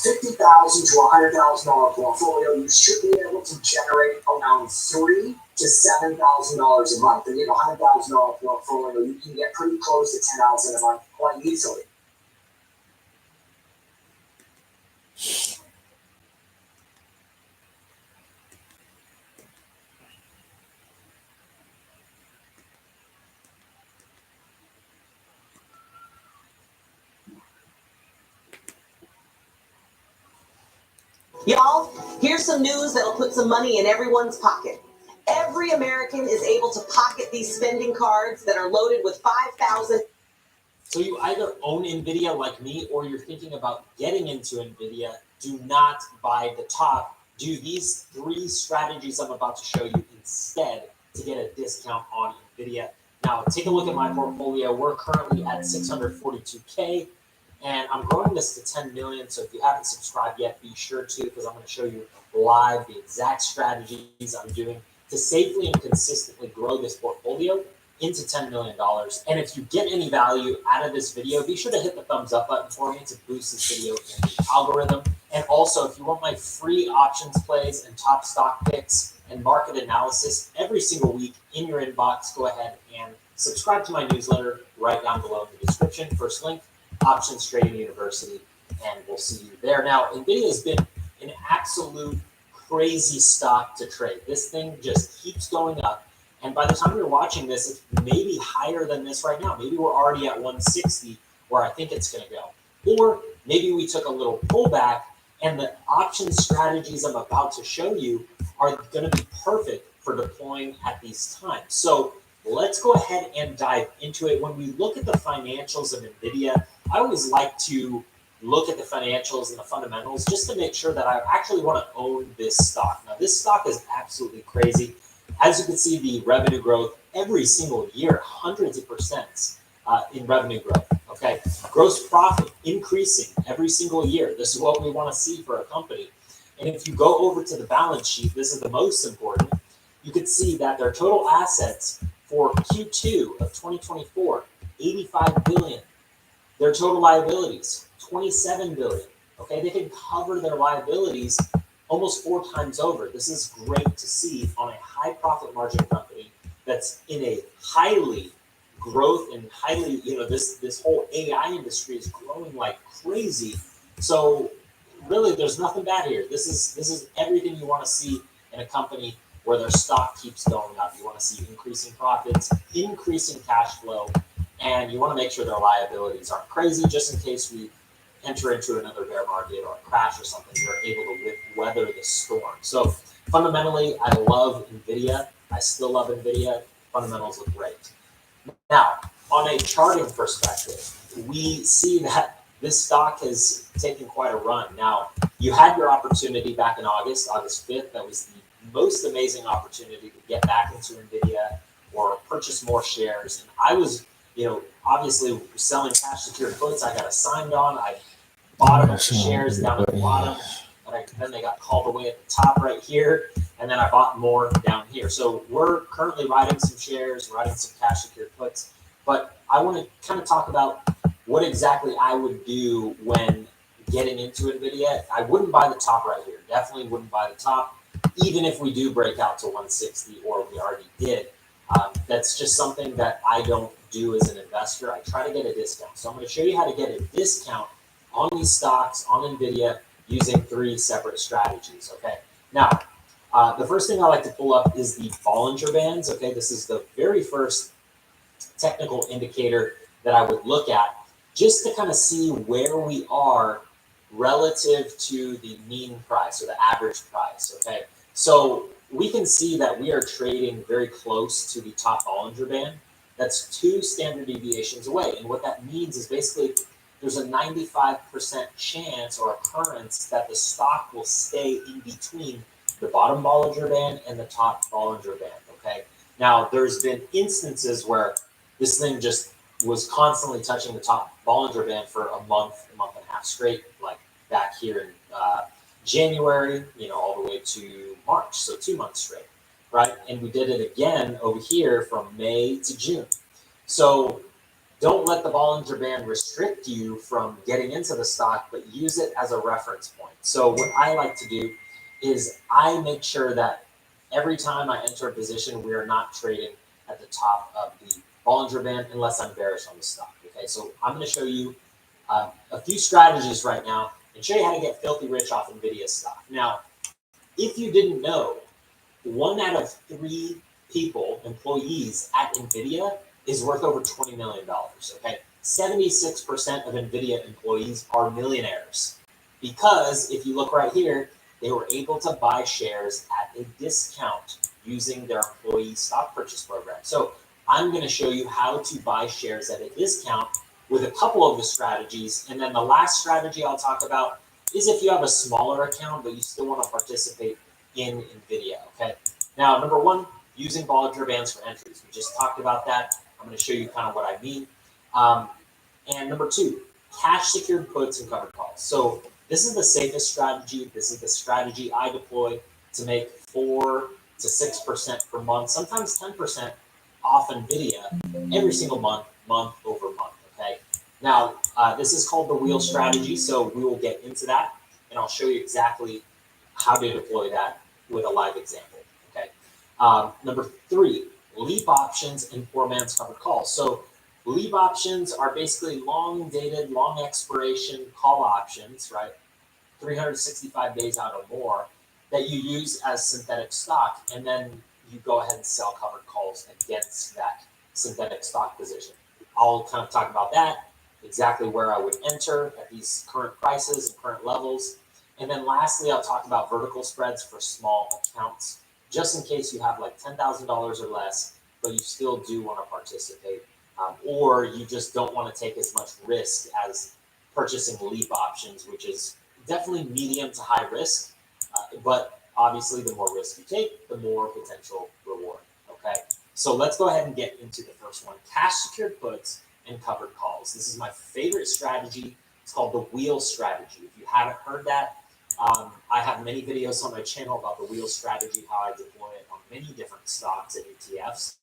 $50,000 to $100,000 portfolio, you should be able to generate around $3,000 to $7,000 a month. And in a $100,000 portfolio, you can get pretty close to $10,000 a month quite easily. Y'all, here's some news that'll put some money in everyone's pocket. Every American is able to pocket these spending cards that are loaded with 5,000. So you either own NVIDIA like me, or you're thinking about getting into NVIDIA. Do not buy the top. Do these 3 strategies I'm about to show you instead to get a discount on NVIDIA. Now, take a look at my portfolio. We're currently at 642K. And I'm growing this to 10 million. So if you haven't subscribed yet, be sure to, because I'm going to show you live the exact strategies I'm doing to safely and consistently grow this portfolio into $10 million. And if you get any value out of this video, be sure to hit the thumbs up button for me to boost this video in the algorithm. And also, if you want my free options plays and top stock picks and market analysis every single week in your inbox, go ahead and subscribe to my newsletter right down below in the description. First link, Options Trading University, and we'll see you there. Now, NVIDIA has been an absolute crazy stock to trade. This thing just keeps going up. And by the time you're watching this, it's maybe higher than this right now. Maybe we're already at 160 where I think it's going to go. Or maybe we took a little pullback, and the option strategies I'm about to show you are going to be perfect for deploying at these times. So let's go ahead and dive into it. When we look at the financials of NVIDIA, I always like to look at the financials and the fundamentals just to make sure that I actually want to own this stock. Now, this stock is absolutely crazy. As you can see, the revenue growth every single year, hundreds of percents in revenue growth. Okay, gross profit increasing every single year. This is what we want to see for a company. And if you go over to the balance sheet, this is the most important. You can see that their total assets for Q2 of 2024, 85 billion. Their total liabilities, 27 billion. Okay, they can cover their liabilities almost 4 times over. This is great to see on a high profit margin company that's in a highly growth and highly, this whole AI industry is growing like crazy. So really, there's nothing bad here. This is everything you want to see in a company where their stock keeps going up. You want to see increasing profits, increasing cash flow, and you want to make sure their liabilities aren't crazy, just in case we enter into another bear market or a crash or something. You're able to weather the storm. So fundamentally, I love NVIDIA. I still love NVIDIA. Fundamentals look great. Now, on a charting perspective, we see that this stock has taken quite a run. Now, you had your opportunity back in August 5th. That was the most amazing opportunity to get back into NVIDIA or purchase more shares. And I was, obviously selling cash secured puts. I got assigned on. I bought a bunch of shares down at the bottom, but then they got called away at the top right here. And then I bought more down here. So we're currently writing some shares, writing some cash secured puts. But I want to kind of talk about what exactly I would do when getting into NVIDIA. I wouldn't buy the top right here. Definitely wouldn't buy the top, even if we do break out to 160 or we already did. That's just something that I don't do as an investor. I try to get a discount. So I'm going to show you how to get a discount on these stocks, on NVIDIA, using 3 separate strategies. Okay. Now, the first thing I like to pull up is the Bollinger Bands. Okay. This is the very first technical indicator that I would look at just to kind of see where we are relative to the mean price or the average price. Okay. So we can see that we are trading very close to the top Bollinger Band. That's 2 standard deviations away. And what that means is basically there's a 95% chance or occurrence that the stock will stay in between the bottom Bollinger Band and the top Bollinger Band, okay? Now, there's been instances where this thing just was constantly touching the top Bollinger Band for a month and a half straight, like back here in January, all the way to March, so 2 months straight, right? And we did it again over here from May to June. So don't let the Bollinger Band restrict you from getting into the stock, but use it as a reference point. So what I like to do is I make sure that every time I enter a position, we are not trading at the top of the Bollinger Band unless I'm bearish on the stock. Okay, so I'm going to show you a few strategies right now and show you how to get filthy rich off NVIDIA stock. Now, if you didn't know, 1 out of 3 people, employees at NVIDIA, is worth over $20 million. Okay, 76% of NVIDIA employees are millionaires because if you look right here, they were able to buy shares at a discount using their employee stock purchase program. So I'm going to show you how to buy shares at a discount with a couple of the strategies. And then the last strategy I'll talk about is if you have a smaller account, but you still want to participate in NVIDIA. Okay. Now, number 1, using Bollinger Bands for entries. We just talked about that. I'm going to show you kind of what I mean. And number 2, cash secured puts and covered calls. So this is the safest strategy. This is the strategy I deploy to make 4 to 6% per month, sometimes 10% off NVIDIA every single month over month. Okay. Now, this is called the wheel strategy. So we will get into that and I'll show you exactly how to deploy that with a live example. Okay. Number 3, leap options and poor man's covered calls. So leap options are basically long dated, long expiration call options, right? 365 days out or more that you use as synthetic stock. And then you go ahead and sell covered calls against that synthetic stock position. I'll kind of talk about that, exactly where I would enter at these current prices and current levels. And then lastly, I'll talk about vertical spreads for small accounts, just in case you have like $10,000 or less, but you still do want to participate, or you just don't want to take as much risk as purchasing leap options, which is definitely medium to high risk, but obviously the more risk you take, the more potential reward. Okay, so let's go ahead and get into the first one: cash secured puts and covered calls. This is my favorite strategy. It's called the wheel strategy. If you haven't heard that, I have many videos on my channel about the wheel strategy, how I deploy it on many different stocks and ETFs.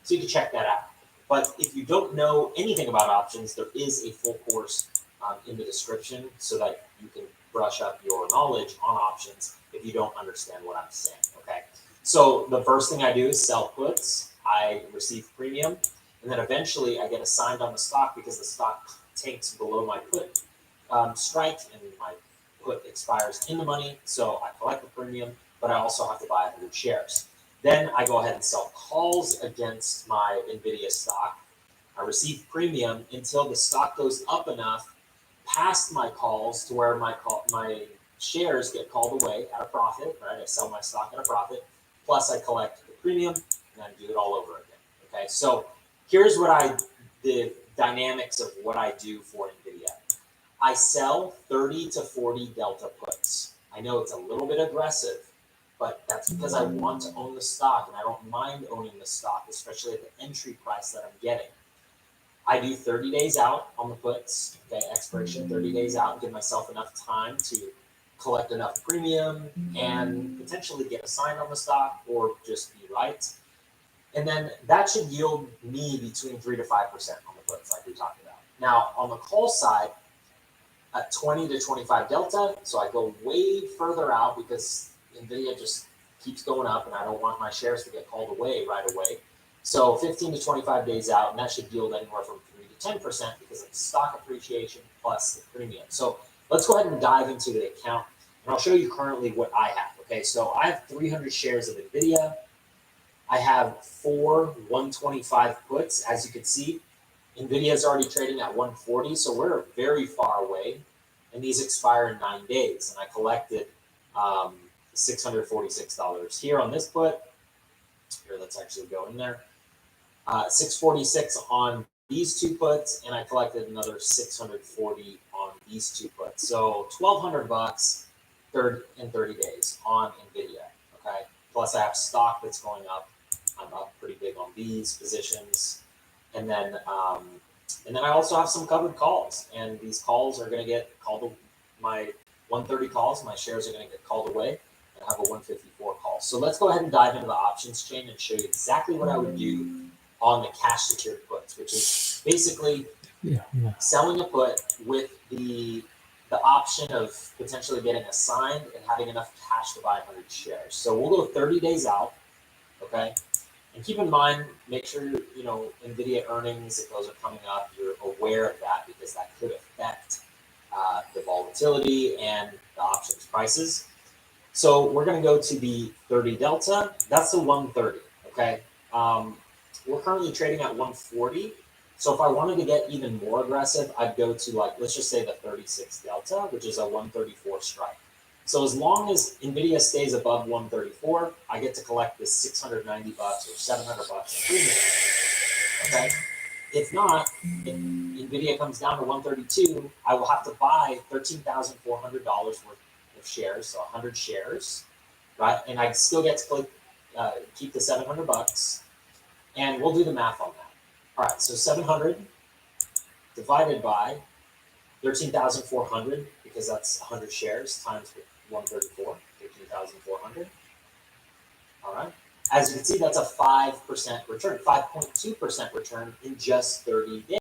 So you can check that out. But if you don't know anything about options, there is a full course in the description so that you can brush up your knowledge on options if you don't understand what I'm saying. Okay. So the first thing I do is sell puts. I receive premium, and then eventually I get assigned on the stock because the stock tanks below my put strike, and my put expires in the money. So I collect the premium, but I also have to buy 100 shares. Then I go ahead and sell calls against my NVIDIA stock. I receive premium until the stock goes up enough past my calls to where my shares get called away at a profit, right? I sell my stock at a profit, plus I collect the premium, and I do it all over again. Okay, so here's the dynamics of what I do for NVIDIA. I sell 30 to 40 delta puts. I know it's a little bit aggressive, but that's because I want to own the stock, and I don't mind owning the stock, especially at the entry price that I'm getting. I do 30 days out on the puts, okay, expiration 30 days out, give myself enough time to collect enough premium and potentially get assigned on the stock or just be right. And then that should yield me between 3 to 5% on the puts, like we talked about. Now, on the call side, at 20 to 25 delta, so I go way further out because NVIDIA just keeps going up and I don't want my shares to get called away right away. So 15 to 25 days out, and that should yield anywhere from 3 to 10% because of stock appreciation plus the premium. So let's go ahead and dive into the account, and I'll show you currently what I have. Okay, so I have 300 shares of NVIDIA. I have 4 125 puts. As you can see, NVIDIA is already trading at 140, so we're very far away, and these expire in 9 days, and I collected $646 here on this put. Here, let's actually go in there. 646 on these two puts, and I collected another 640 on these two puts. So $1,200 in 30 days on Nvidia. Okay, plus I have stock that's going up. I'm up pretty big on these positions, and then I also have some covered calls, and these calls are going to get called. My 130 calls, my shares are going to get called away. I have a 154 call. So let's go ahead and dive into the options chain and show you exactly what I would do on the cash secured puts, which is basically selling a put with the option of potentially getting assigned and having enough cash to buy 100 shares. So we'll go 30 days out, okay? And keep in mind, make sure NVIDIA earnings, if those are coming up, you're aware of that because that could affect the volatility and the options prices. So we're going to go to the 30 delta. That's the 130, okay? We're currently trading at 140. So if I wanted to get even more aggressive, I'd go to let's just say the 36 delta, which is a 134 strike. So as long as NVIDIA stays above 134, I get to collect this $690 or $700 in premium. Okay. If not, if NVIDIA comes down to 132, I will have to buy $13,400 worth of shares, so 100 shares, right? And I still get to keep the $700, and we'll do the math on that. All right, so 700 divided by 13,400, because that's 100 shares times 134, 13,400. All right. As you can see, that's a 5% return, 5.2% return in just 30 days.